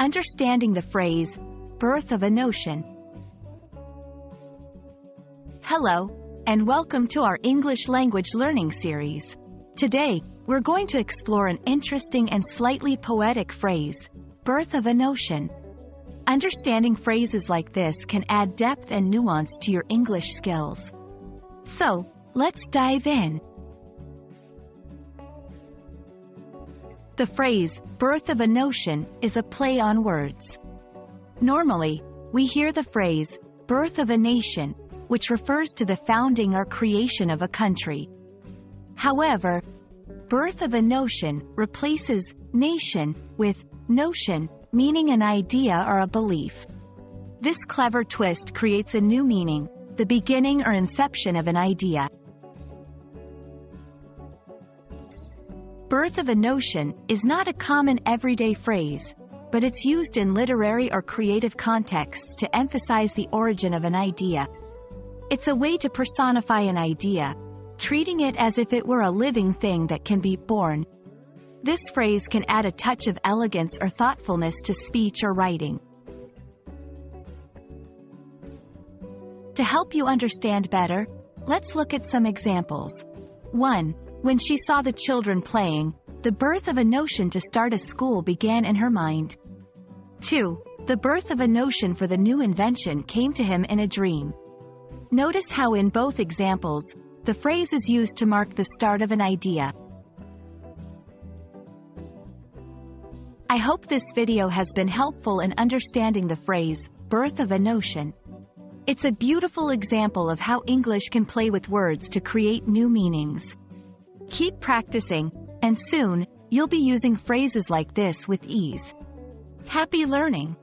Understanding the phrase, birth of a notion. Hello, and welcome to our English language learning series. Today, we're going to explore an interesting and slightly poetic phrase, birth of a notion. Understanding phrases like this can add depth and nuance to your English skills. So, let's dive in. The phrase, birth of a notion, is a play on words. Normally, we hear the phrase, birth of a nation, which refers to the founding or creation of a country. However, birth of a notion replaces nation with notion, meaning an idea or a belief. This clever twist creates a new meaning, the beginning or inception of an idea. Birth of a notion is not a common everyday phrase, but it's used in literary or creative contexts to emphasize the origin of an idea. It's a way to personify an idea, treating it as if it were a living thing that can be born. This phrase can add a touch of elegance or thoughtfulness to speech or writing. To help you understand better, let's look at some examples. 1. When she saw the children playing, the birth of a notion to start a school began in her mind. 2. The birth of a notion for the new invention came to him in a dream. Notice how in both examples, the phrase is used to mark the start of an idea. I hope this video has been helpful in understanding the phrase, birth of a notion. It's a beautiful example of how English can play with words to create new meanings. Keep practicing, and soon, you'll be using phrases like this with ease. Happy learning!